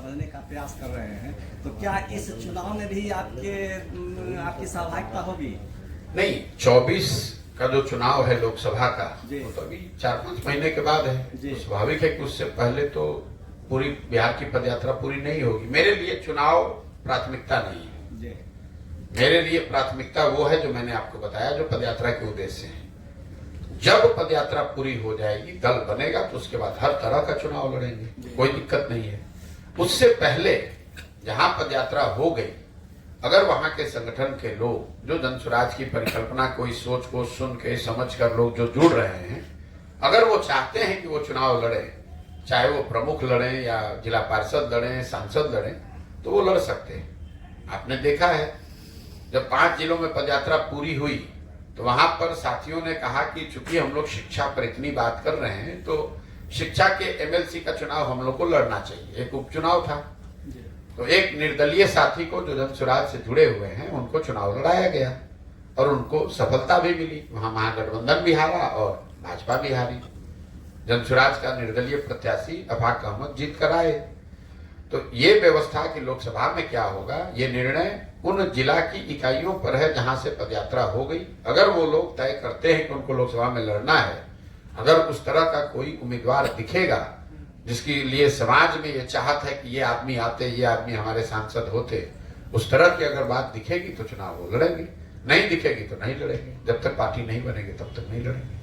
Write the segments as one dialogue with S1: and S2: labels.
S1: बदलने का प्रयास कर रहे हैं, तो क्या इस चुनाव में भी आपकी सहभागिता होगी?
S2: नहीं, 24 का जो चुनाव है लोकसभा का, वो तो अभी 4-5 महीने के बाद है। तो स्वाभाविक है कि उससे पहले तो पूरी बिहार की पदयात्रा पूरी नहीं होगी। मेरे लिए चुनाव प्राथमिकता नहीं है। मेरे लिए प्राथमिकता वो है जो मैंने आपको बताया, जो पदयात्रा के उद्देश्य है। जब पदयात्रा पूरी हो जाएगी, दल बनेगा, तो उसके बाद हर तरह का चुनाव लड़ेंगे, कोई दिक्कत नहीं है। उससे पहले जहां पदयात्रा हो गई, अगर वहां के संगठन के लोग जो जन स्वराज की परिकल्पना को, इस सोच को सुन के समझ कर लोग जो जुड़ रहे हैं, अगर वो चाहते हैं कि वो चुनाव लड़े, चाहे वो प्रमुख लड़े या जिला पार्षद लड़े, सांसद लड़े, तो वो लड़ सकते हैं। आपने देखा है जब 5 जिलों में पदयात्रा पूरी हुई तो वहां पर साथियों ने कहा कि चूंकि हम लोग शिक्षा पर इतनी बात कर रहे हैं, तो शिक्षा के एमएलसी का चुनाव हम लोग को लड़ना चाहिए। एक उपचुनाव था, तो एक निर्दलीय साथी को जो जन स्वराज से जुड़े हुए हैं उनको चुनाव लड़ाया गया और उनको सफलता भी मिली। वहां महागठबंधन भी हारा और भाजपा भी हारी। जन स्वराज का निर्दलीय प्रत्याशी अफाक अहमद जीत कर आए। तो ये व्यवस्था कि लोकसभा में क्या होगा, ये निर्णय उन जिला की इकाइयों पर है जहां से पदयात्रा हो गई। अगर वो लोग तय करते हैं कि उनको लोकसभा में लड़ना है, अगर उस तरह का कोई उम्मीदवार दिखेगा जिसके लिए समाज में ये चाहत है कि ये आदमी आते, ये आदमी हमारे सांसद होते, उस तरह की अगर बात दिखेगी तो चुनाव वो लड़ेंगे, नहीं दिखेगी तो नहीं लड़ेंगे। जब तक पार्टी नहीं बनेगी तब तक नहीं लड़ेंगे।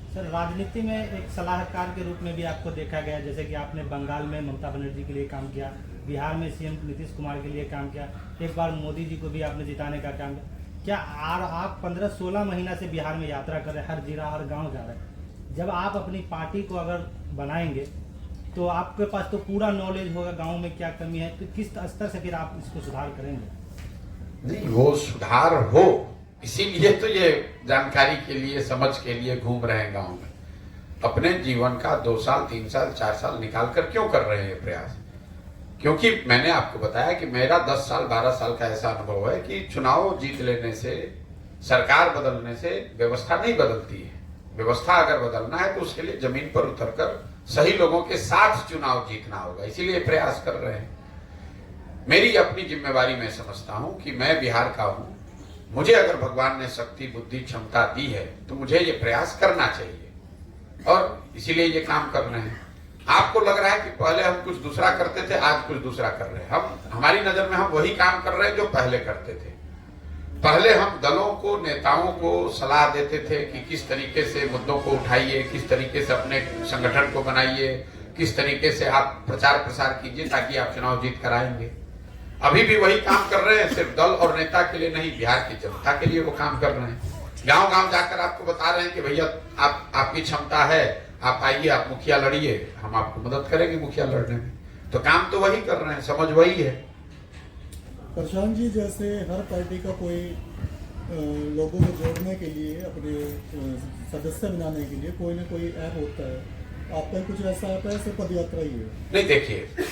S3: सर, राजनीति में एक सलाहकार के रूप में भी आपको देखा गया, जैसे कि आपने बंगाल में ममता बनर्जी के लिए काम किया, बिहार में सीएम नीतीश कुमार के लिए काम किया, एक बार मोदी जी को भी आपने जिताने का काम किया। क्या आप 15-16 महीना से बिहार में यात्रा कर रहे हैं, हर जिला हर गांव जा रहे हैं। जब आप अपनी पार्टी को अगर बनाएंगे तो आपके पास तो पूरा नॉलेज होगा गाँव में क्या कमी है, तो किस स्तर से फिर आप इसको सुधार करेंगे?
S2: नहीं, वो सुधार हो इसीलिए तो ये जानकारी के लिए, समझ के लिए घूम रहे हैं गांव में। अपने जीवन का 2 साल 3 साल 4 साल निकाल कर क्यों कर रहे हैं ये प्रयास? क्योंकि मैंने आपको बताया कि मेरा 10 साल 12 साल का ऐसा अनुभव है कि चुनाव जीत लेने से, सरकार बदलने से व्यवस्था नहीं बदलती है। व्यवस्था अगर बदलना है तो उसके लिए जमीन पर उतरकर सही लोगों के साथ चुनाव जीतना होगा, इसीलिए प्रयास कर रहे हैं। मेरी अपनी जिम्मेवारी मैं समझता हूं कि मैं बिहार का हूं, मुझे अगर भगवान ने शक्ति बुद्धि क्षमता दी है तो मुझे ये प्रयास करना चाहिए और इसीलिए ये काम कर रहे हैं। आपको लग रहा है कि पहले हम कुछ दूसरा करते थे, आज कुछ दूसरा कर रहे हैं। हमारी नजर में हम वही काम कर रहे हैं जो पहले करते थे। पहले हम दलों को, नेताओं को सलाह देते थे कि किस तरीके से मुद्दों को उठाइए, किस तरीके से अपने संगठन को बनाइए, किस तरीके से आप प्रचार प्रसार कीजिए ताकि आप चुनाव जीत कर आएंगे। अभी भी वही काम कर रहे हैं, सिर्फ दल और नेता के लिए नहीं, बिहार की जनता के लिए वो काम कर रहे हैं। गांव गांव जाकर आपको बता रहे हैं कि भैया आपकी क्षमता है, आप आइए, आप मुखिया लड़िए, हम आपको मदद करेंगे मुखिया लड़ने में। तो काम तो वही कर रहे हैं, समझ वही है।
S4: प्रशांत जी, जैसे हर पार्टी का कोई लोगों को जोड़ने के लिए, अपने सदस्य बनाने के लिए कोई ना कोई ऐप होता है, आपका कुछ ऐसा ऐप है? सिर्फ पदयात्रा ही है?
S2: नहीं, देखिए,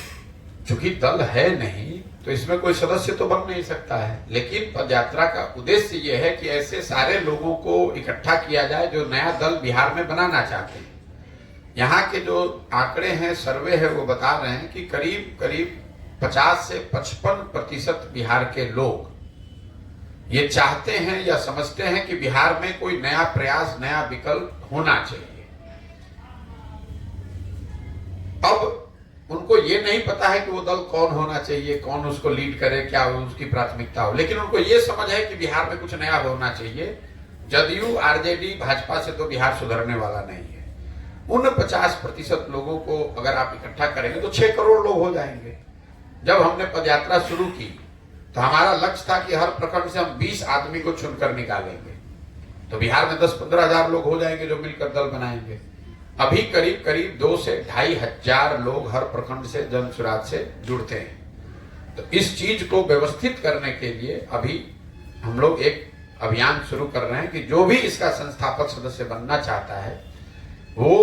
S2: चूंकि दल है नहीं तो इसमें कोई सदस्य तो बन नहीं सकता है, लेकिन पदयात्रा का उद्देश्य यह है कि ऐसे सारे लोगों को इकट्ठा किया जाए जो नया दल बिहार में बनाना चाहते हैं। यहाँ के जो आंकड़े हैं, सर्वे है, वो बता रहे हैं कि करीब करीब 50 से 55% बिहार के लोग ये चाहते हैं या समझते हैं कि बिहार में कोई नया प्रयास, नया विकल्प होना चाहिए। अब उनको ये नहीं पता है कि वो दल कौन होना चाहिए, कौन उसको लीड करे, क्या उसकी प्राथमिकता हो, लेकिन उनको ये समझ है कि बिहार में कुछ नया होना चाहिए। जदयू, आरजेडी, भाजपा से तो बिहार सुधरने वाला नहीं है। उन 50% लोगों को अगर आप इकट्ठा करेंगे तो 6 करोड़ लोग हो जाएंगे। जब हमने पदयात्रा शुरू की तो हमारा लक्ष्य था कि हर प्रखंड से हम 20 आदमी को चुनकर निकालेंगे, तो बिहार में 10-15 हजार लोग हो जाएंगे जो मिलकर दल बनाएंगे। अभी करीब करीब 2 से 2.5 हजार लोग हर प्रखंड से जन स्वराज से जुड़ते हैं। तो इस चीज को व्यवस्थित करने के लिए अभी हम लोग एक अभियान शुरू कर रहे हैं कि जो भी इसका संस्थापक सदस्य बनना चाहता है वो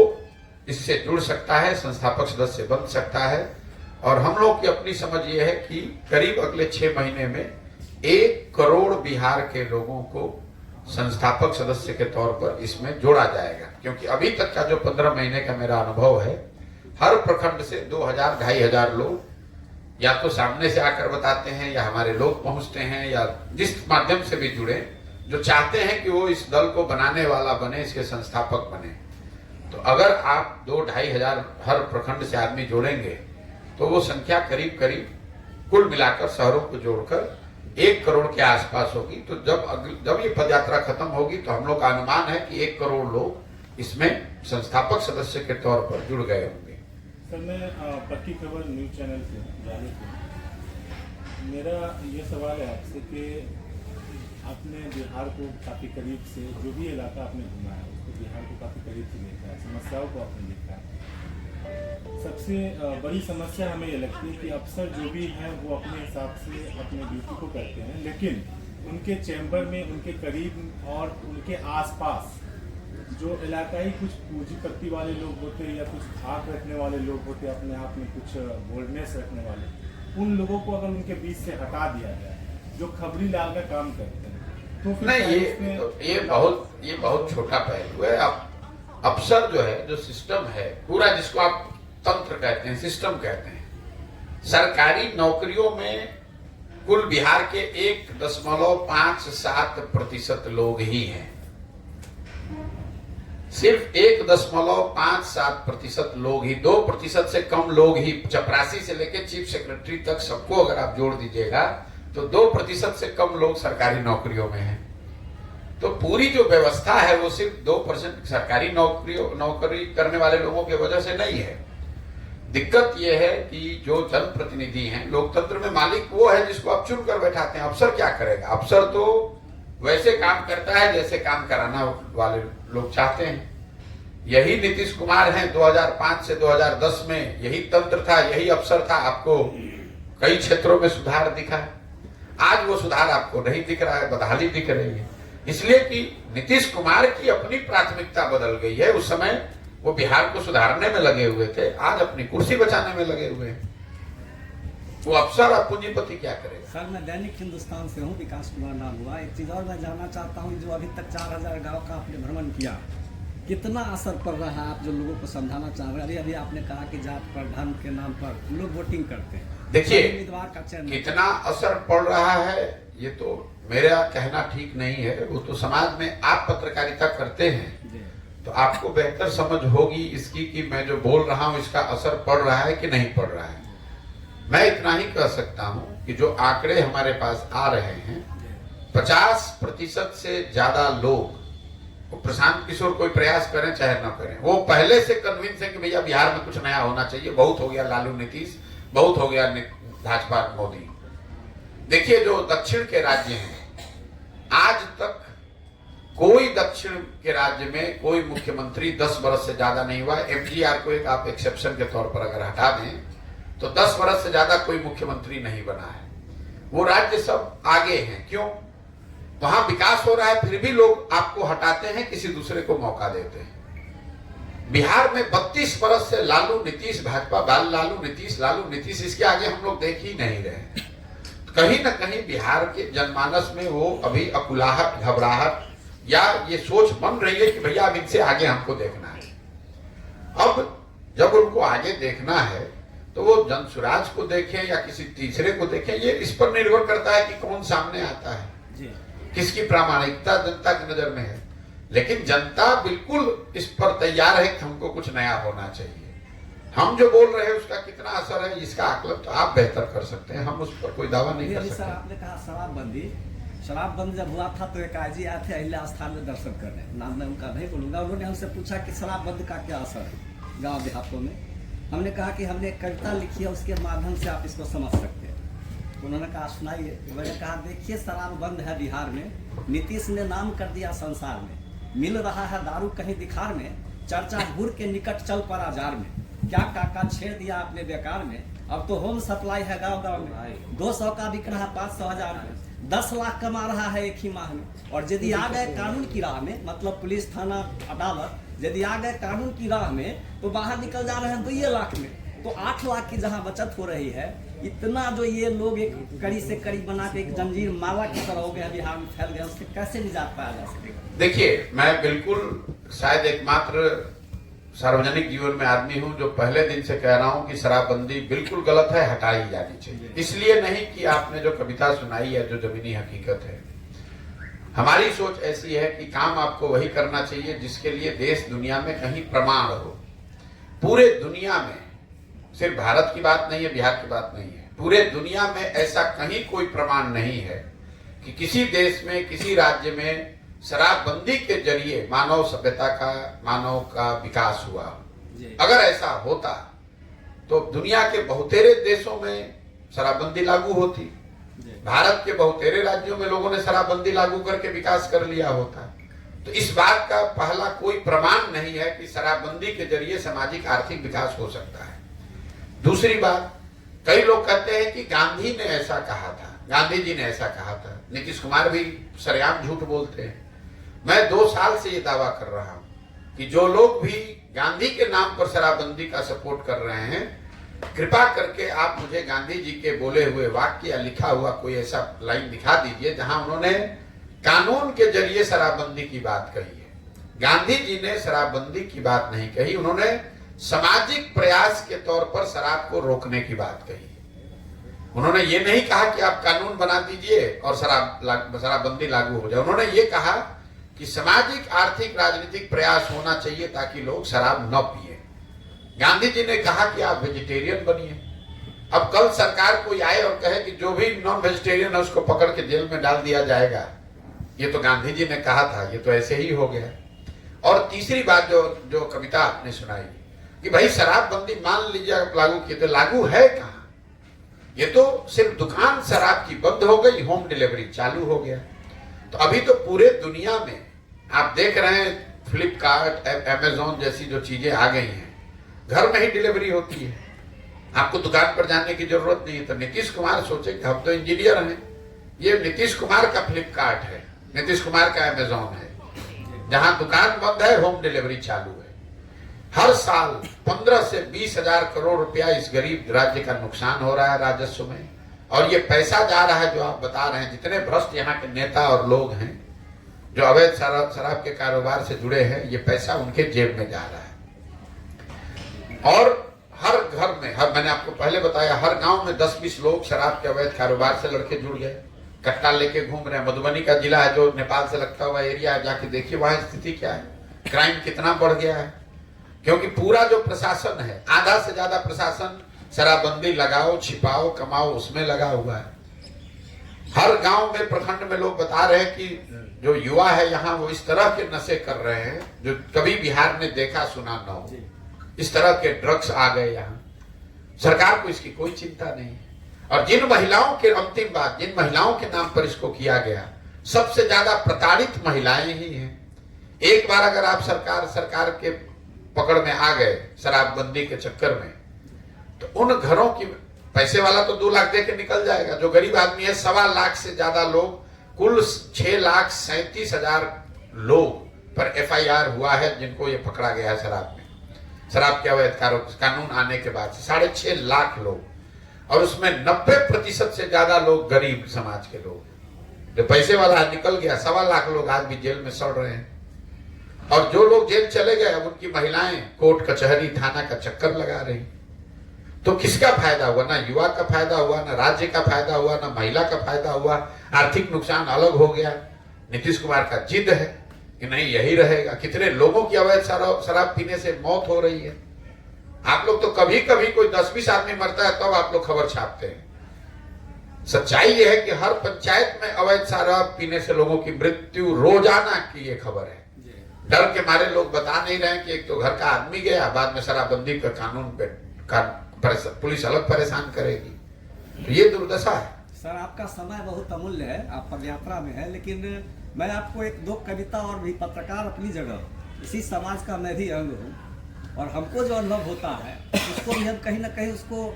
S2: इससे जुड़ सकता है, संस्थापक सदस्य बन सकता है। और हम लोग की अपनी समझ ये है कि करीब अगले 6 महीने में 1 करोड़ बिहार के लोगों को संस्थापक सदस्य के तौर पर इसमें जोड़ा जाएगा। क्योंकि अभी तक का जो 15 महीने का मेरा अनुभव है, हर प्रखंड से 2000-2500 लोग या तो सामने से आकर बताते हैं या हमारे लोग पहुंचते हैं या जिस माध्यम से भी जुड़े, जो चाहते हैं कि वो इस दल को बनाने वाला बने, इसके संस्थापक बने। तो अगर आप 2-2.5 हजार हर प्रखंड से आदमी जोड़ेंगे तो वो संख्या करीब करीब कुल मिलाकर शहरों को जोड़कर 1 करोड़ के आसपास होगी। तो जब ये पदयात्रा खत्म होगी तो हम लोग का अनुमान है कि 1 करोड़ लोग इसमें संस्थापक सदस्य के तौर पर जुड़ गए होंगे।
S5: सर, मैं पक्की खबर न्यूज चैनल से जाने से मेरा ये सवाल है आपसे कि आपने बिहार को काफ़ी करीब से, जो भी इलाका आपने घुमा है उसको बिहार को काफ़ी करीब से देखा है, समस्याओं को आपने देखा है। सबसे बड़ी समस्या हमें ये लगती है कि अफसर जो भी हैं वो अपने हिसाब से अपने ड्यूटी को करते हैं, लेकिन उनके चैम्बर में, उनके करीब और उनके आसपास जो इलाकाई कुछ पूंजीपति वाले लोग होते हैं या कुछ धाक रखने वाले लोग होते हैं, अपने आप में कुछ बोल्डनेस रखने वाले, उन लोगों को अगर उनके बीच से हटा दिया जाए, जो खबरी लाल का काम करते हैं, तो फिर
S2: नहीं, ये बहुत छोटा पहलू है। अफसर जो है, जो सिस्टम है पूरा, जिसको आप तंत्र कहते हैं, सिस्टम कहते हैं, सरकारी नौकरियों में कुल बिहार के 1.57% लोग ही हैं। सिर्फ 1.57% लोग ही, 2% से कम लोग ही, चपरासी से लेकर चीफ सेक्रेटरी तक सबको अगर आप जोड़ दीजिएगा तो 2% से कम लोग सरकारी नौकरियों में हैं। तो पूरी जो व्यवस्था है वो सिर्फ 2% सरकारी नौकरी करने वाले लोगों की वजह से नहीं है। दिक्कत यह है कि जो जनप्रतिनिधि हैं, लोकतंत्र में मालिक वो है जिसको आप चुनकर बैठाते हैं। अफसर क्या करेगा? अफसर तो वैसे काम करता है जैसे काम कराना वाले लोग चाहते हैं। यही नीतीश कुमार हैं, 2005 से 2010 में यही तंत्र था, यही अफसर था। आपको कई क्षेत्रों में सुधार दिखा है, आज वो सुधार आपको नहीं दिख रहा है, बदहाली दिख रही है। इसलिए कि नीतीश कुमार की अपनी प्राथमिकता बदल गई है। उस समय वो बिहार को सुधारने में लगे हुए थे, आज अपनी कुर्सी बचाने में लगे हुए हैं। वो अफसर और पूंजीपति क्या करेगा?
S1: सर, मैं दैनिक हिंदुस्तान से हूँ, विकास कुमार नाम हुआ। एक चीज और मैं जानना चाहता हूँ, जो अभी तक 4000 गांव का आपने भ्रमण किया, कितना असर पड़ रहा है? आप जो लोगों को समझाना चाह रहे हैं, अभी आपने कहा कि जात पर, धर्म के नाम पर लोग वोटिंग करते हैं,
S2: देखिए
S1: उम्मीदवार का चयन
S2: कितना असर पड़ रहा है ये तो मेरा कहना ठीक नहीं है। वो तो समाज में आप पत्रकारिता करते हैं तो आपको बेहतर समझ होगी इसकी कि मैं जो बोल रहा हूं इसका असर पड़ रहा है कि नहीं पड़ रहा है। मैं इतना ही कह सकता हूं कि जो आंकड़े हमारे पास आ रहे हैं, 50% से ज्यादा लोग, प्रशांत किशोर कोई प्रयास करें चाहे न करें, वो पहले से कन्विंस है कि भैया बिहार में कुछ नया होना चाहिए। बहुत हो गया लालू नीतीश, बहुत हो गया भाजपा मोदी। देखिए जो दक्षिण के राज्य हैं, आज तक कोई दक्षिण के राज्य में कोई मुख्यमंत्री 10 वर्ष से ज्यादा नहीं हुआ। एमजीआर को एक आप एक्सेप्शन के तौर पर अगर हटा दें तो 10 वर्ष से ज्यादा कोई मुख्यमंत्री नहीं बना है। वो राज्य सब आगे हैं। क्यों? वहां विकास हो रहा है, फिर भी लोग आपको हटाते हैं, किसी दूसरे को मौका देते हैं। बिहार में 32 वर्ष से लालू नीतीश, भाजपा लालू नीतीश, इसके आगे हम लोग देख ही नहीं रहे। कहीं ना कहीं बिहार के जनमानस में वो अभी अकुलाहट, घबराहट या ये सोच बन रही है कि भैया अब इनसे आगे हमको देखना है। अब जब उनको आगे देखना है तो वो जनसुराज को देखें या किसी तीसरे को देखें, ये इस पर निर्भर करता है कि कौन सामने आता है, किसकी प्रामाणिकता जनता की नजर में है। लेकिन जनता बिल्कुल इस पर तैयार है कि हमको कुछ नया होना चाहिए। हम जो बोल रहे हैं उसका कितना असर है, इसका आकलन तो आप बेहतर कर सकते हैं, हम उस पर कोई दावा नहीं कर सकते।
S1: सर, आपने कहा शराबबंदी जब हुआ था तो एक आईजी आए थे अहिल्या स्थान में दर्शन करने, नाम मैं उनका नहीं बोलूंगा। उन्होंने हमसे पूछा कि शराबबंदी का क्या असर है गांव देहातों में। हमने कहा कि हमने एक कविता लिखी है, उसके माध्यम से आप इसको समझ सकते हैं। तो उन्होंने कहा सुनाइए। मैंने कहा देखिए, शराब बंद है बिहार में, नीतीश ने नाम कर दिया संसार में, मिल रहा है दारू कहीं दिखार में, चर्चा गुर के निकट चल पड़ा जार में, क्या काका छेड़ दिया आपने बेकार में, अब तो होम सप्लाई है गांव गांव में, 200 का बिक रहा 500 हजार में, 10 लाख कमा रहा है एक ही माह में। और यदि आ गए कानून की राह में, मतलब पुलिस, थाना, अदालत, यदि आ गए कानून की राह में तो बाहर निकल जा रहे हैं 2 लाख में। तो 8 लाख की जहां बचत हो रही है, इतना जो ये लोग एक कड़ी से कड़ी बना के एक जंजीर माला की तरह हो गया बिहार में, फैल गया, उससे कैसे निजात पाया जा सकेगा?
S2: देखिए, मैं बिल्कुल शायद एकमात्र सार्वजनिक जीवन में आदमी हूं जो पहले दिन से कह रहा हूं कि शराबबंदी बिल्कुल गलत है, हटाई जानी चाहिए। इसलिए नहीं कि आपने जो कविता सुनाई है जो जमीनी हकीकत है। हमारी सोच ऐसी है कि काम आपको वही करना चाहिए जिसके लिए देश दुनिया में कहीं प्रमाण हो। पूरे दुनिया में, सिर्फ भारत की बात नहीं है, बिहार की बात नहीं है, पूरे दुनिया में ऐसा कहीं कोई प्रमाण नहीं है कि किसी देश में, किसी राज्य में शराबबंदी के जरिए मानव सभ्यता का, मानव का विकास हुआ। अगर ऐसा होता तो दुनिया के बहुतेरे देशों में शराबबंदी लागू होती। भारत के बहुतेरे राज्यों में लोगों ने शराबबंदी लागू करके विकास कर लिया होता। तो इस बात का पहला कोई प्रमाण नहीं है कि शराबबंदी के जरिए सामाजिक आर्थिक विकास हो सकता है। दूसरी बात, कई लोग कहते हैं कि गांधी ने ऐसा कहा था, गांधी जी ने ऐसा कहा था। नीतीश कुमार भी सरेआम झूठ बोलते हैं। मैं 2 साल से ये दावा कर रहा हूं कि जो लोग भी गांधी के नाम पर शराबबंदी का सपोर्ट कर रहे हैं, कृपा करके आप मुझे गांधी जी के बोले हुए वाक्य या लिखा हुआ कोई ऐसा लाइन दिखा दीजिए जहां उन्होंने कानून के जरिए शराबबंदी की बात कही है। गांधी जी ने शराबबंदी की बात नहीं कही, उन्होंने सामाजिक प्रयास के तौर पर शराब को रोकने की बात कही। उन्होंने ये नहीं कहा कि आप कानून बना दीजिए और शराबबंदी लागू हो जाए। उन्होंने ये कहा कि सामाजिक, आर्थिक, राजनीतिक प्रयास होना चाहिए ताकि लोग शराब न पिए। गांधी जी ने कहा कि आप वेजिटेरियन बनिए। अब कल सरकार कोई आए और कहे कि जो भी नॉन वेजिटेरियन है उसको पकड़ के जेल में डाल दिया जाएगा, ये तो गांधी जी ने कहा था, ये तो ऐसे ही हो गया। और तीसरी बात जो कविता आपने सुनाई कि भाई शराबबंदी मान लीजिए लागू की, तो लागू है कहां? ये तो सिर्फ दुकान शराब की बंद हो गई, होम डिलीवरी चालू हो गया। तो अभी तो पूरे दुनिया में आप देख रहे हैं फ्लिपकार्ट, अमेजोन जैसी जो चीजें आ गई हैं, घर में ही डिलीवरी होती है, आपको दुकान पर जाने की जरूरत नहीं है। तो नीतीश कुमार सोचे कि हम तो इंजीनियर हैं, ये नीतीश कुमार का फ्लिपकार्ट है, नीतीश कुमार का अमेजोन है, जहां दुकान बंद है होम डिलीवरी चालू है। हर साल 15 से 20 हजार करोड़ रुपया इस गरीब राज्य का नुकसान हो रहा है राजस्व में। और ये पैसा जा रहा है जो आप बता रहे हैं, जितने भ्रष्ट यहाँ के नेता और लोग हैं जो अवैध शराब के कारोबार से जुड़े हैं, ये पैसा उनके जेब में जा रहा है। और हर घर में, मैंने आपको पहले बताया, हर गांव में 10-20 लोग शराब के अवैध कारोबार से लड़के जुड़ गए, कट्टा लेके घूम रहे हैं। मधुबनी का जिला है जो नेपाल से लगता हुआ एरिया है, जाके देखिए वहां स्थिति क्या है, क्राइम कितना बढ़ गया है। क्योंकि पूरा जो प्रशासन है, आधा से ज्यादा प्रशासन शराबबंदी लगाओ, छिपाओ, कमाओ उसमें लगा हुआ है। हर गांव में, प्रखंड में लोग बता रहे हैं कि जो युवा है यहाँ, वो इस तरह के नशे कर रहे हैं जो कभी बिहार ने देखा सुना न हो। इस तरह के ड्रग्स आ गए यहाँ, सरकार को इसकी कोई चिंता नहीं। और जिन महिलाओं के, अंतिम बात, जिन महिलाओं के नाम पर इसको किया गया, सबसे ज्यादा प्रताड़ित महिलाएं ही हैं। एक बार अगर आप सरकार के पकड़ में आ गए शराबबंदी के चक्कर में, तो उन घरों की, पैसे वाला तो 2 लाख दे के निकल जाएगा, जो गरीब आदमी है 1.25 लाख से ज्यादा लोग, कुल 6,37,000 लोग पर FIR हुआ है जिनको ये पकड़ा गया है शराब में, शराब के अवैध कानून आने के बाद 6.5 लाख लोग, और उसमें 90% से ज्यादा लोग गरीब समाज के लोग। जो पैसे वाला निकल गया, 1.25 लाख लोग आज भी जेल में सड़ रहे हैं। और जो लोग जेल चले गए, अब उनकी महिलाएं कोर्ट कचहरी थाना का चक्कर लगा रही। तो किसका फायदा हुआ? ना युवा का फायदा हुआ, ना राज्य का फायदा हुआ, ना महिला का फायदा हुआ। आर्थिक नुकसान अलग हो गया। नीतीश कुमार का जिद है कि नहीं यही रहेगा। कितने लोगों की अवैध शराब पीने से मौत हो रही है। आप लोग तो कभी कभी कोई 10-20 आदमी मरता है तब आप लोग खबर छापते हैं। सच्चाई यह है कि हर पंचायत में अवैध शराब पीने से लोगों की मृत्यु रोजाना की ये खबर है। डर के मारे लोग बता नहीं रहे कि एक तो घर का आदमी गया, बाद में शराबबंदी का कानून पे पुलिस अलग परेशान करेगी। तो ये दुर्दशा है।
S1: सर, आपका समय बहुत अमूल्य है, आप पदयात्रा में है, लेकिन मैं आपको 1-2 कविता, और भी पत्रकार अपनी जगह, इसी समाज का मैं भी अंग हूँ, और हमको जो अनुभव होता है उसको भी हम कहीं ना कहीं उसको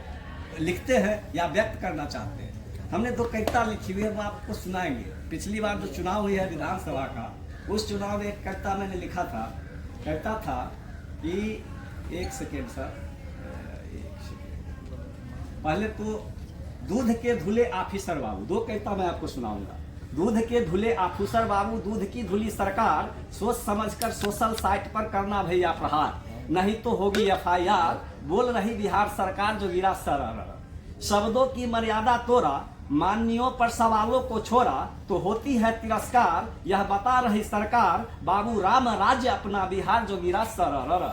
S1: लिखते हैं या व्यक्त करना चाहते हैं। हमने 2 कविता लिखी हुई है, वो आपको सुनाएंगे। पिछली बार जो चुनाव हुई है विधानसभा का, उस चुनाव में एक कविता मैंने लिखा था। कहता था कि 1 सेकेंड सर, 1 सेकेंड, पहले तो दूध के धुले ऑफिसर बाबू, 2 कविता मैं आपको सुनाऊंगा। दूध के धुले ऑफिसर बाबू, दूध की धुली सरकार, सोच समझकर सोशल साइट पर करना भैया प्रहार। नहीं तो होगी FIR। बोल रही बिहार सरकार जोगीरा सरर। शब्दों की मर्यादा तोड़ा, मान्यों पर सवालों को छोड़ा तो होती है तिरस्कार। यह बता रही सरकार, बाबू राम राज्य अपना बिहार जोगीरा सरर।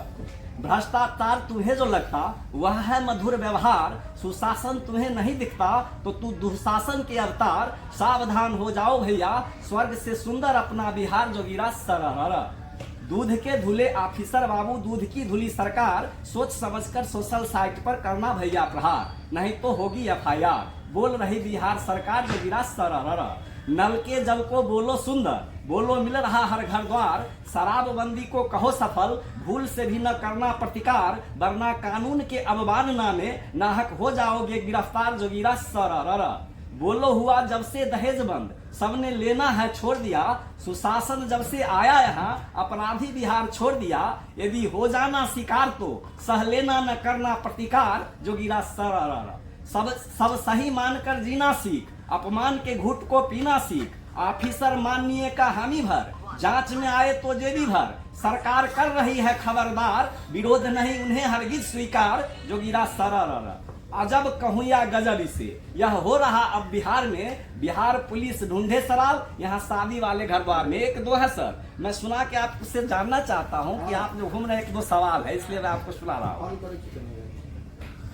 S1: भ्रष्टाचार तुम्हें जो लगता वह है मधुर व्यवहार। सुशासन तुम्हें नहीं दिखता तो तू दुशासन के अवतार। सावधान हो जाओ भैया, स्वर्ग से सुंदर अपना बिहार जोगीरा सरर। दूध के धुले ऑफिसर बाबू, दूध की धुली सरकार। सोच समझकर सोशल साइट पर करना भैया प्रहार, नहीं तो होगी FIR। बोल रही बिहार सरकार जोगीरा सरर। नल के जल को बोलो सुंदर, बोलो मिल रहा हर घर द्वार। शराबबंदी को कहो सफल, भूल से भी न करना प्रतिकार। वरना कानून के अवमानना में नाहक हो जाओगे गिरफ्तार जोगीरा सरर। बोलो हुआ जब से दहेज बंद, सबने लेना है छोड़ दिया। सुशासन जब से आया यहाँ, अपराधी बिहार छोड़ दिया। यदि हो जाना शिकार तो सह लेना न करना प्रतिकार जोगीरा सरर। सब सही मानकर जीना सीख, अपमान के घूट को पीना सीख। ऑफिसर माननीय का हामी भर, जांच में आए तो जेबी भर। सरकार कर रही है खबरदार, विरोध नहीं उन्हें हरगिज स्वीकार जोगीरा सरर। अजब कहूँ या गजब इसे, यह हो रहा अब बिहार में। बिहार पुलिस ढूंढे शराब, यहाँ शादी वाले घर द्वार में। एक दो है सर, मैं सुना के आपसे जानना चाहता हूँ कि आप जो घूम रहे, एक दो सवाल है इसलिए मैं आपको सुना रहा हूँ।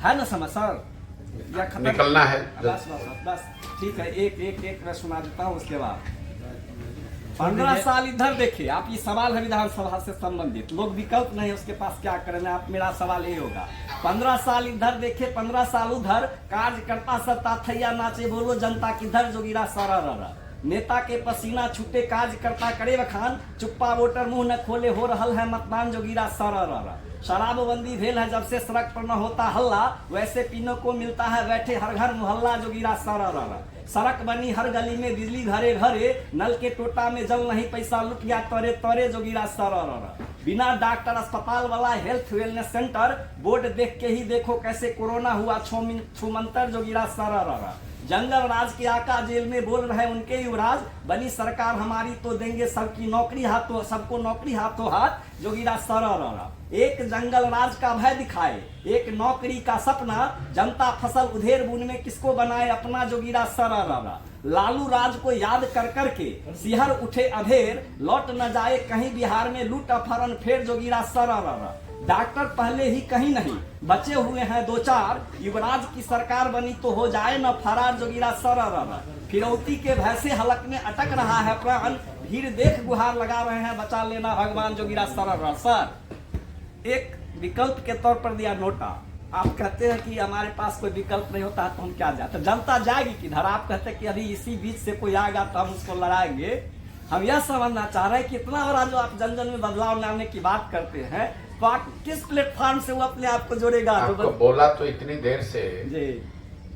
S1: है ना समझ सर? या खत्म
S2: निकलना है?
S1: बस ठीक है, एक मैं सुना देता हूँ उसके बाद। 15 साल इधर देखे, आप ये सवाल है विधानसभा से संबंधित। लोग विकल्प नहीं, उसके पास क्या करें। आप मेरा सवाल यही होगा। 15 साल इधर देखे, 15 साल उधर। कार्यकर्ता सब ताथैया नाचे, बोलो जनता किधर जोगीरा सरर। नेता के पसीना छूटे, कार्यकर्ता करे बखान। चुप्पा वोटर मुंह न खोले, हो रहल है मतदान जोगीरा सरर। शराबबंदी भेल है जब से सड़क पर न होता हल्ला। वैसे पीने को मिलता है बैठे हर घर मोहल्ला जोगीरा सरर। सड़क बनी हर गली में, बिजली घरे घरे। नल के टोटा में जल नहीं, पैसा लुट गया तोरे तोरे जोगीरा सरर। बिना डॉक्टर अस्पताल वाला हेल्थ वेलनेस सेंटर। बोर्ड देख के ही देखो कैसे कोरोना हुआ छूमंतर जोगीरा सरर। जंगल राज के आका जेल में, बोल रहे उनके युवराज। बनी सरकार हमारी तो देंगे सबकी नौकरी हाथों, सबको नौकरी हाथों हाथ जोगीरा सरर। एक जंगल राज का भय दिखाए, एक नौकरी का सपना। जनता फसल उधेर बुन में, किसको बनाए अपना जोगीरा सरर। लालू राज को याद कर करके सिहर उठे अधेर। लौट न जाए कहीं बिहार में लूट अपहरण फिर जोगीरा सरर। डॉक्टर पहले ही कहीं नहीं, बचे हुए हैं दो चार। युवराज की सरकार बनी तो हो जाए न फरार जोगीरा सरर। फिरौती के भय से हलक में अटक रहा है प्राण। भीड़ देख गुहार लगा रहे हैं, बचा लेना भगवान जोगीरा सरर। सर, एक विकल्प के तौर पर दिया नोटा। आप कहते हैं कि हमारे पास कोई विकल्प नहीं होता तो हम क्या जाते, जनता जाएगी किधर? आप कहते हैं कि अभी इसी बीच से कोई आएगा तो हम उसको लड़ाएंगे। हम यह समझना चाह रहे हैं कि इतना बड़ा जो आप जन जन में बदलाव लाने की बात करते हैं, तो आप किस प्लेटफॉर्म से वो अपने आप को जोड़ेगा?
S2: आपको बोला तो इतनी देर से
S1: जी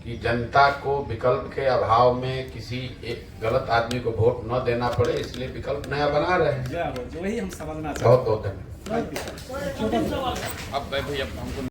S2: कि जनता को विकल्प के अभाव में किसी एक गलत आदमी को वोट न देना पड़े, इसलिए विकल्प नया बना रहे हैं।
S1: वही हम समझना चाहते हैं।
S2: बहुत बहुत धन्यवाद।
S1: Thank you sir.
S2: अब भाई हमको